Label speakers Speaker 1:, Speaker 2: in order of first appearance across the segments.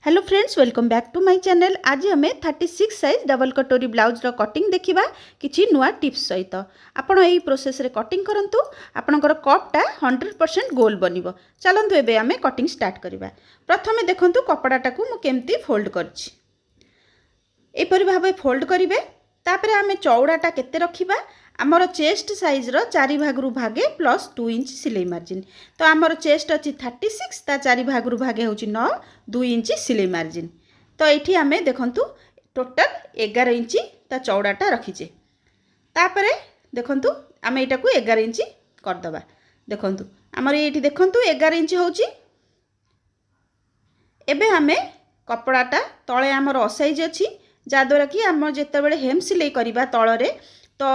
Speaker 1: Hello friends, welcome back to my channel. आज आम 36 size double कटोरी ब्लाउज कटिंग देखा किसी नुआ टिप्स सहित आपण यही प्रोसेस रे कटिंग करंतु आपणकर कपटा 100% गोल बनिबो। चलंतु एबे आमे कटिंग स्टार्ट करबा। प्रथमे देखंतु कपड़ाटा को मु केमती फोल्ड करछि। एपरि भाबे फोल्ड करिवे। तापरे आमे चौड़ाटा केते रखिबा, आमर चेस्ट साइज रो 4 भागरु भागे प्लस 2 इंच सिलाई मार्जिन। तो आमर चेस्ट अच्छी 36, ता 4 भागरु भागे होची 9, 2 इंच सिलाई मार्जिन। तो ये आमे देखंतु टोटल 11 इंच ता चौड़ाटा रखीचे। तापरे देखंतु आमे एटा को 11 इंच कर दबा। देखंतु आमर एठी देखंतु 11 इंच होची। एबे आमे कपड़ाटा तळे आमर असाइज अछि, जाद्वारा कि आम जितेबाला हेम सिलाई करवा तलरे तो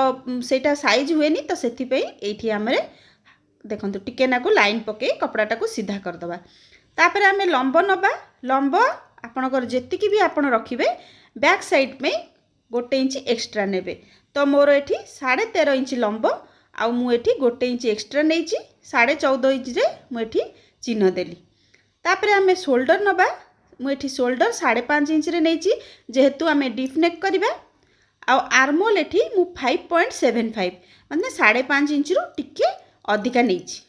Speaker 1: सेटा साइज हुए तो से ये देखो टिके नाकु लाइन पके कपड़ाटा को सीधा करदबा। तापर आमे लंब नबा। लंब आपणकर जेतिकी भी आपण रखिबे बैक साइड में 1 इंच एक्स्ट्रा नेबे। तो मोर एठी 13.5 इंच लंब आउ मु एठी 1 इंच एक्स्ट्रा नेइची 14.5 इंच रे मु एठी चिन्ह देली। तापर आमे शोल्डर नबा। मु एठी शोल्डर 5.5 इंच रे नेइची, जेहेतु आमे डीप नेक करबा। आउ आर्मोल एठी मु 5.75 माने 5.5 इंच रु टिके अधिका नेइची।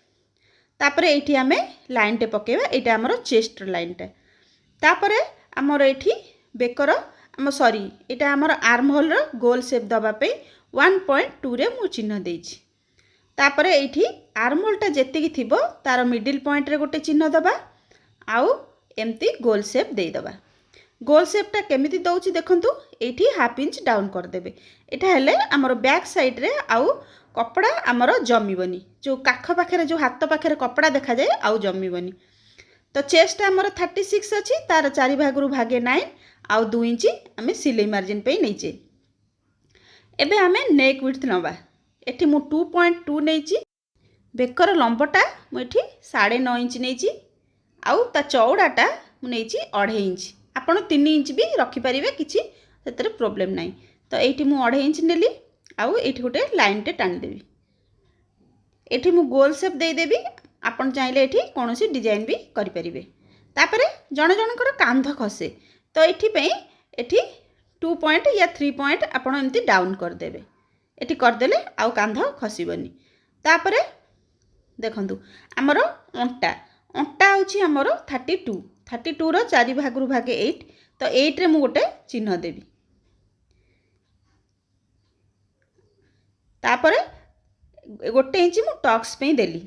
Speaker 1: तापर एठी आमे लाइन टे पकेबा। एटा हमर चेस्ट लाइन टे। तापर हमर एठी बेकर एटा हमर आर्महोल रो गोल शेप दबा पे 1.2 रे मु चिन्ह देइची। तापर एठी आर्महोल टा जेतिकी थिबो तार मिडिल पॉइंट रे गोटे चिन्ह दबा। आउ एमती गोल शेप दे दबा। गोल शेपटा केमिति दउची देखंतु, एठी हाफ इंच डाउन कर देबे। एटा हेले हमर बैक साइड रे आउ कपड़ा हमर जमीबनी। जो काख पाखरे जो हाथ पाखरे कपड़ा देखा जाए आउ जमीबनी। तो चेस्ट हमर 36 अछि, तार 4 भागरु भागे 9 आउ 2 इंच आमे सिलाई मार्जिन पे नैचे। एबे आमे नेक विड्थ नबा। एठी मु 2.2 नैची। बेकर लंबटा मु एठी 9.5 इंच नैची आउ ता चौड़ाटा मु नैची 2.5 इंच। आपण 3 इंच भी रखि परिबे, किछि सेतरे प्रॉब्लम नाही। तो एठी मु 2.5 इंच नेली आउ एठी गोटे लाइन टे टाणी देबी। एठी मु गोल शेप दे देबी। आपण चाहिले एठी कोनोसी डिजाइन भी करि परिबे। तापरे जण जणकर कांध खसे, तो एठी पई एठी 2 पॉइंट या 3 पॉइंट आपण एमती डाउन कर देबे। एठी कर देले आउ कांध खसिबनी। तापरे देखंतु हमर अंटा होची हमर 32 रो 4 भागरु भागे 8। तो 8 रे मु गोटे चिन्ह देबी। तापर 1 इंच मु टक्स पे देली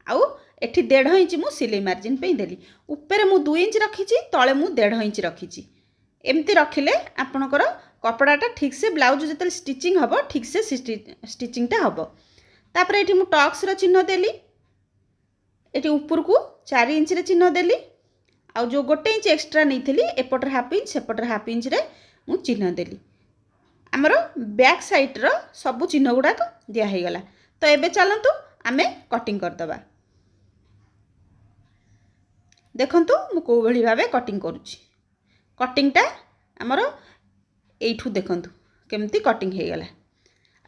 Speaker 1: आउ एठी 1.5 इंच मु सिलाई मार्जिन पे देली। ऊपर मु 2 इंच रखीची, तळे मु 1.5 इंच रखीची। एमती रखिले आपनकर कपड़ाटा ठीक से ब्लाउज जते स्टिचिंग हबो, ठीक से स्टिचिंगटा हबो। तापर एठी मु टक्स रो चिन्ह देली। एठी ऊपर को 4 इंच रे चिन्ह देली। आउ जो 1 इंच एक्स्ट्रा नहीं एपटर हाफ इंच सेपटर हाफ इंच रे मु चिन्ह देली। आमर बैक साइड रो सबु चिन्ह गुड़ाक दिया है गला। तो एबे चलंतु आमे कटिंग कर दबा। देखंतु मु को भली भाबे कटिंग करूची। कटिंगटा आमर एठू देखंतु केमती कटिंग हे गला।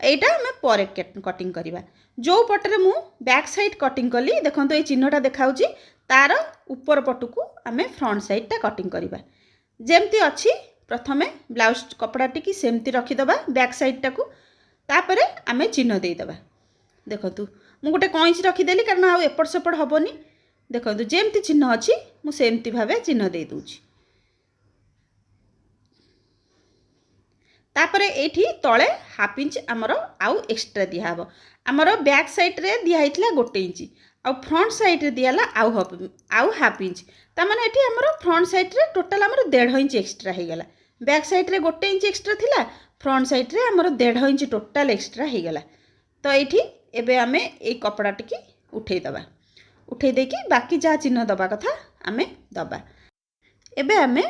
Speaker 1: एटा आमे परे कटिंग करिबा। जो पटरे मु बैक साइड कटिंग कली देखंतु ए चिन्हटा देखाउची, तार ऊपर पटुकू आमे फ्रंट साइडटा कटिंग करिबा। जेमती अछि प्रथमे ब्लाउज कपड़ाटी की सेमती रखी दबा बैक साइडटा को। तापरे आमे चिन्ह दे दबा। देखंतु मु गोटे कइंच रखी देली, कारण आ एपट सेपट हबोनी। देखंतु जेमती चिन्ह अछि मु सेमती भाबे चिन्ह दे दूची। तापरे एठी तळे हाफ इंच हमर आउ एक्स्ट्रा दिया हबो। हमर बैक साइड रे दिया हितला 1 इंच आउ फ्रंट साइड रे दियाला आउ हाफ इंच। ता माने एठी हमर फ्रंट साइड रे टोटल हमर 1.5 इंच एक्स्ट्रा हे गला। बैक साइड रे 1 इंच एक्स्ट्रा थिला, फ्रंट साइड रे हमर 1.5 इंच टोटल एक्स्ट्रा हे गला। तो एठी एबे आमे ए कपड़ा टिकी उठै दबा। उठै देकी बाकी जा चिन्ह दबा कथा आमे दबा। एबे आमे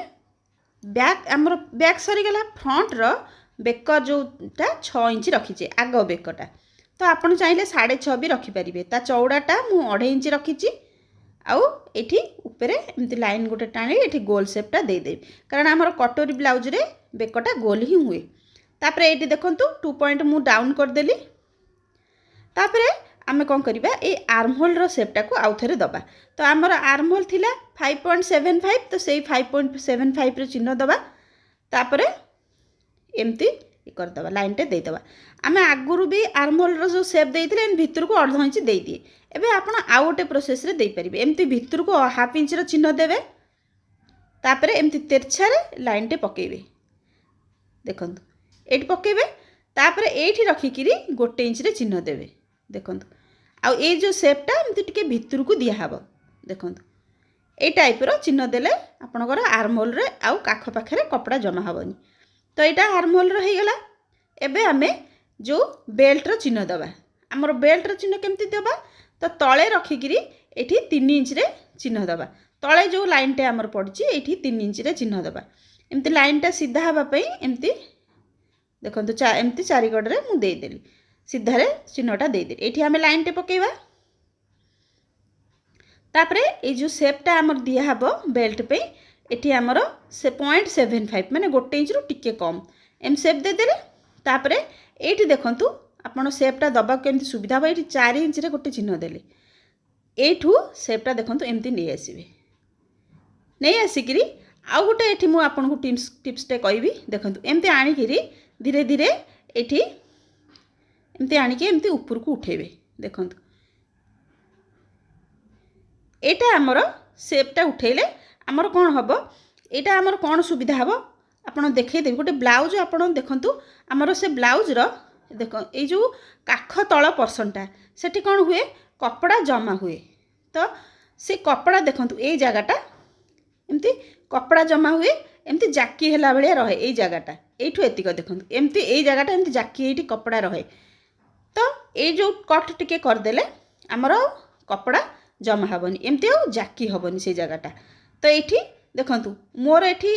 Speaker 1: हमर बैक सरी गला। फ्रंट रो बेकर जोटा 6 इंच रखीचे आग बेकटा। तो आपण चाहिले 6.5 भी रखि परिबे। ता चौड़ाटा मु 2.5 इंच रखीची आउ एठी ऊपरे एमती लाइन गोटे टाणी एठी गोल शेपटा दे देबी, कारण हमर कटोरी ब्लाउज रे बेकटा गोल ही हुए। तापरे एठी देखंतु 2 पॉइंट मु डाउन कर देली। तापरे आमे कौन करिबा ए आर्म होल रो सेपटा को आउ थरे दबा। तो आमर आर्म होल थिला 5.75 तो सेई 5.75 रो चिन्ह दबा तापरे एमती कर दबा लाइन टे दे दबा। आमे आगुरु भी आर्म होल रो जो शेप देइथिले एन भितर को अर्ध इंच दे दिए। एबे आपण आउ गोटे प्रोसेस रे दे परिबे एमती भितर को हाफ इंच रो चिन्ह देबे तापरे एमती तेरछा रे लाइन टे पकेबे देखंतु एठी पकेबे तापरे एठी रखिकिरी गोटे इंच रे चिन्ह देबे देखंतु आ ए जो शेपटा एमती टिके भितर को दिया हबो देखंतु ए टाइप रो चिन्ह देले आपनकर आर्म होल रे आउ काख पाखरे कपड़ा जमा हबनी। तो यहाँ आर्म होल रही गला। एबे आमे जो बेल्ट रो चिन्ह दबा आमर बेल्ट रो चिन्ह केमती दबा तो तले रखिकिरी एठी 3 इंच रे चिन्ह दबा तले जो लाइन टे आमर पड़ची एठी 3 इंच रे चिन्ह दबा एमती लाइन टा सीधा हबा पई एमती देखंतु एमती चारिगड रे मु दे देली सीधा रे चिन्हटा दे देली। एठी आमे लाइन टे पकेबा तापरे ए जो शेपटा आमर दिया हबो बेल्ट पे एठी आमर से 0.75 माने गोटे इंच रु टिके कम एम शेप दे देले तापरे एठी देखंतु आपण शेपटा दबा केमती सुविधा बा एठी 4 इंच रे गोटे चिन्ह देले एठू शेपटा देखंतु एमती नै आसीबे नै आसीकिरी आउ गोटे एठी मु आपन को टिप्स टे कहबी देखंतु एमती आनी किरी धीरे धीरे एठी एमती आनी के एमती ऊपर को उठेबे देखंतु एटा आमर शेपटा उठेले आमर कोन हबो एटा आमर कोन सुविधा हबो आपण देखै देबी गोटे ब्लाउज आपण देखंतु आमर से ब्लाउज रो देख ए जो काख तळ पर्सनटा सेठी कोन हुए कपड़ा जमा हुए तो से कपड़ा देखंतु ए जगाटा एमती कपड़ा जमा हुए एमती जाकी हेला बेले रहे ए जगाटा एठू एतिक देखंतु एमती ए जगाटा एमती जाकी एठी कपड़ा रहे तो ए जो कट टिके कर देले आमर कपड़ा जमा हबनी एमती आ जाकी हबनी से जगाटा। तो एठी देखंतु मोर एठी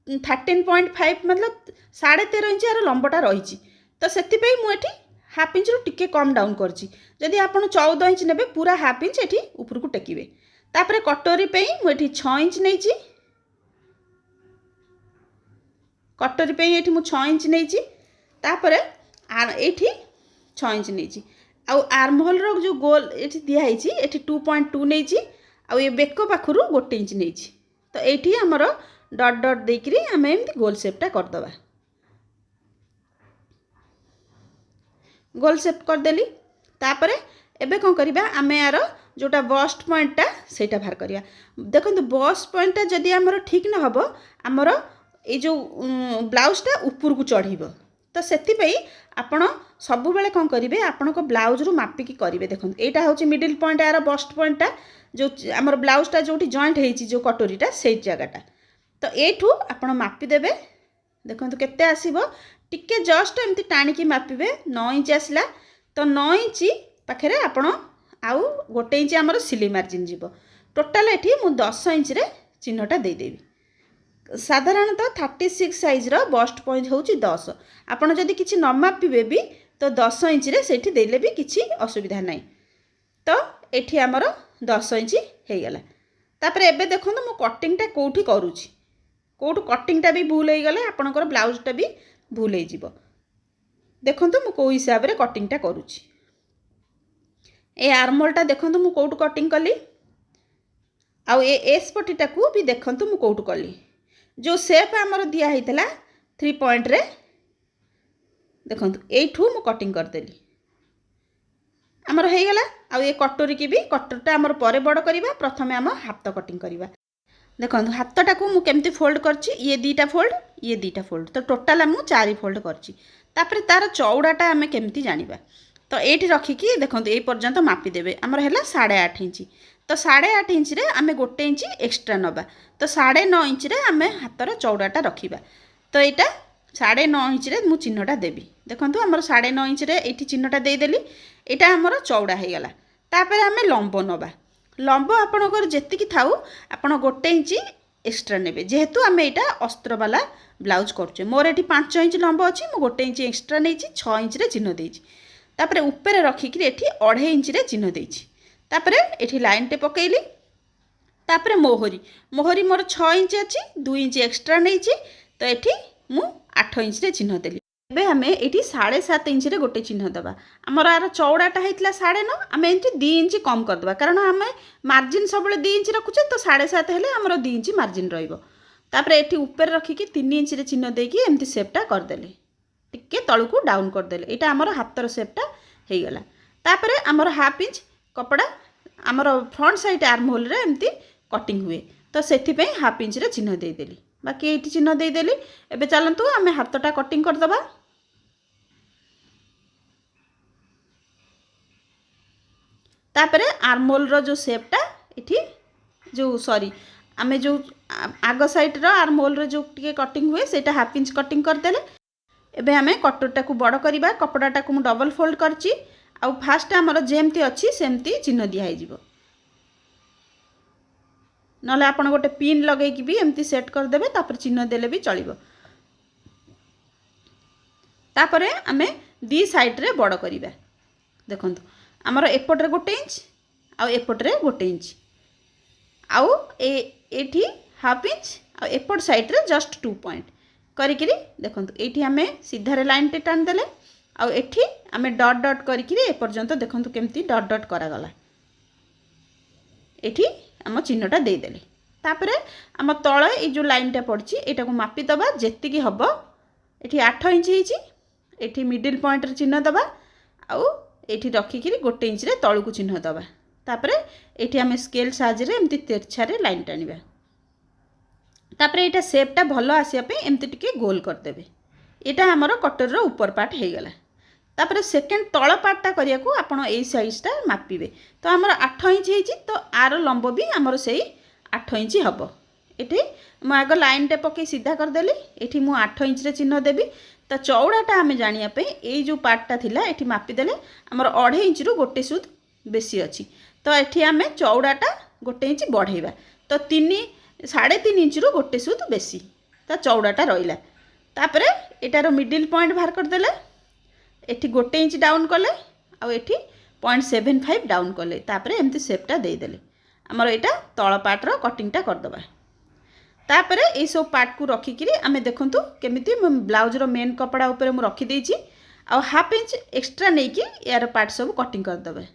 Speaker 1: 13.5 मतलब 13.5 इंच यार लंबटा रही तो से मु एठी हाफ इंच रु टिके कम डाउन करची जदि आपण 14 इंच नेबे पूरा हाफ इंच एठी ऊपर को टेकिबे तापरे कटोरी पे मु एठी 6 इंच नैची कटोरी पे एठी मु 6 इंच नैची तापरे एठी 6 इंच नैची आउ आर्म होल रो जो गोल एठी दिया हिची एठी 2.2 नैची आउ ए बेको पाखरु गोटे इंच नैची तो एठी हमर डॉट डॉट देकरी हमें एमती गोल शेपटा कर दबा गोल शेप कर देली तापरे एबे कोन करिबा आमे यार जोटा बस्ट पॉइंटटा सेटा बाहर करिया देखंतु बस्ट पॉइंटटा जदि हमर ठीक न हबो हमर ए जो ब्लाउजटा ऊपर को चढ़ीबो तो सेति पई आपण सब बेले कोन करिवे आपण को ब्लाउज रु मापी की करिवे देखंतु एटा होची मिडिल पॉइंट यार बस्ट पॉइंटटा जो हमर ब्लाउजटा जोटी जॉइंट हेची जो कटोरीटा सेई जगाटा तो एठू आपण मापी देबे देखंतु केते आसीबो टिके जस्ट एमती टाणी की मापिबे 9 इंच आसला तो 9 इंच पाखरे आपण आउ गोटे इंच हमर सिलाई मार्जिन जीवो टोटल एठी मु 10 इंच रे चिन्हटा दे देबी साधारणतः 36 साइज रो बस्ट पॉइंट होची 10 आपण जदि किछि न मापिबे भी तो 10 इंच रे सेठी देले भी किछि असुविधा नाही तो एठी हमर 10 इंच हे गेला तापर एबे देखंतु मु कटिंगटा कोठी करूची कोठ कटिंगटा भी भूल हो गले आपणकर ब्लाउजटा भी भूल हो जिवो देखंतु मु को हिसाब रे कटिंगटा करूची ए आर्महोलटा देखंतु मु कोठ कटिंग कली आ ए एस पट्टीटा को भी देखंतु मु कोठ कली जो शेप हमर दिया हितला 3 पॉइंट रे देखंतु एठू मु कटिंग कर देली हमर हे गेला आ ए कटोरी की भी कटरटा हमर परे बड़ करिवा प्रथमे हम हाथ कटिंग करिवा देखो हाथटा को मुझे फोल्ड करची ये दीटा फोल्ड तो टोटाल मु 4 फोल्ड करची तापर तार चौड़ाटा आम केमती जानिबा तो ये रखिकी देखो ये पर्यंत मापिदेवे आमर है 8.5 इंच तो 8.5 इंच रे आम गोटे इंच एक्सट्रा नबा तो 9.5 इंच रे आम हाथर चौड़ाटा रखिबा तो यहाँ 9.5 इंच रे मु चिन्हटा देवी देखो आमर 9.5 इंच रे ये चिन्हटा देदेली यहाँ आमर चौड़ा हो गला तापर आम लंब नबा लंब आपणकर जेतिकी थाउ आपण गोटे इंच एक्सट्रा नेबे जेहेतु आम यहाँ अस्त्र वाला ब्लाउज करछे मोर एटी 5 इंच लंब अच्छी मु गोटे इंच एक्सट्रा नहीं 6 इंच रे चिन्ह देइछि तापर ऊपर रखिकी एठी 2.5 इंच रे चिन्ह देइछि तापर एठी लाइन टे पकेइली तापर मोहरी मोर 6 इंच अच्छी 2 इंच एक्सट्रा नहीं तो एठी मु 8 इंच रे चिन्ह देली ଏବେ ଆମେ ଏଠି 7.5 इंच गोटे चिन्ह देवा आमर यार चौड़ाटा होता 9.5 आम एमती 2 इंच कम करदे कारण आम मार्जिन सब 2 इंच रखुचे तो 7.5 हेल्ले आमर 2 इंच मार्जिन रही एटी ऊपर रखिकी 3 इंच चिन्ह देकी एमती सेपटा करदेले टिके तलू डाउन करदेले यहाँ आमर हाथर सेपटा हो गला तापर आमर हाफ इंच कपड़ा आमर फ्रंट साइड आर्म होल रे एमती कटिंग हुए तो से हाफ इंच रे चिन्ह देदेली बाकी ये चिन्ह देदेली एबे चलतु आम हाथटा कटिंग करदबा तापरे आर्महोल रो जो सेपटा इठी जो सॉरी आमे जो आग साइड रो आर्महोल रो जो टिके कटिंग हुए सेटा हाफ इंच कटिंग करदेले एबे आमे कटरटा को बड़ करबा कपड़ाटा को मु डबल फोल्ड करची आ फास्ट आमर जेमती अच्छी सेमती चिन्ह दिया है नले आपण गोटे पिन लगेकी भी एमती सेट करदेबे तापर चिन्ह देले भी चलिबो तापरे आमे दी साइड रे बड़ करिबा देखंतु आमर एपटरे गोटे इंच आ एपटरे गोटे इंच आउ एठी हाफ इंच आ एपट साइड रे जस्ट 2 पॉइंट करिकिरी देखंतु एठी आमे सीधारे लाइन टे टान देले आ एठी आमे डॉट डॉट करिकिरी ए पर्यंत देखंतु केमती डॉट डॉट करा गला एठी आम चिन्हटा देदेले तापरे आम तले ये जो लाइनटा पड़ची एटा को मापी दबा जेतिकी हबो एठी 8 इंच हिची एठी मिडिल पॉइंट रे चिन्ह दबा आउ एठी रखिकी गोटे इंच रे तळु को चिन्ह दबा तापरे एठी आम स्केल साहाय्य रे एमती तेरछा रे लाइन टानिबा तापरे एटा शेपटा भलो आसिया पे एमती टिके गोल करदेबे एटा हमर कटर रो ऊपर पार्ट हे गला तापरे सेकेंड तळ पार्टटा करिया को आपण एई साइजटा मापिबे तो हमर 8 इंच हेची तो आर लंब भी हमर सेई 8 इंच हबो एठी मु आग लाइन टे पके सीधा कर देली एठी मु 8 इंच रे चिन्ह देबी तो चौड़ाटा आमे जानिया पे एई जो पार्टटा थिला एठी मापी देले हमर 2.5 इंच रु गोटे सुद बेसी अछि तो एठी आमे चौड़ाटा गोटे इंच बढ़ेबा तो 3.5 इंच रु गोटे सुद बेसी तो चौड़ाटा रहिला तापरे एटार मिडिल पॉइंट बाहर कर देले एठी गोटे इंच डाउन कले आ एठी 0.75 डाउन कले तापरे एमती शेपटा दे देले हमर एटा तळ पार्ट रो कटिंगटा कर दबा तापरे ए सब पार्ट को रखिकिरी आमे देखंतु केमिति ब्लाउज रो मेन कपड़ा ऊपर मु रखि देछि आ हाफ इंच एक्स्ट्रा नेकी यार पार्ट सब कटिंग कर दबा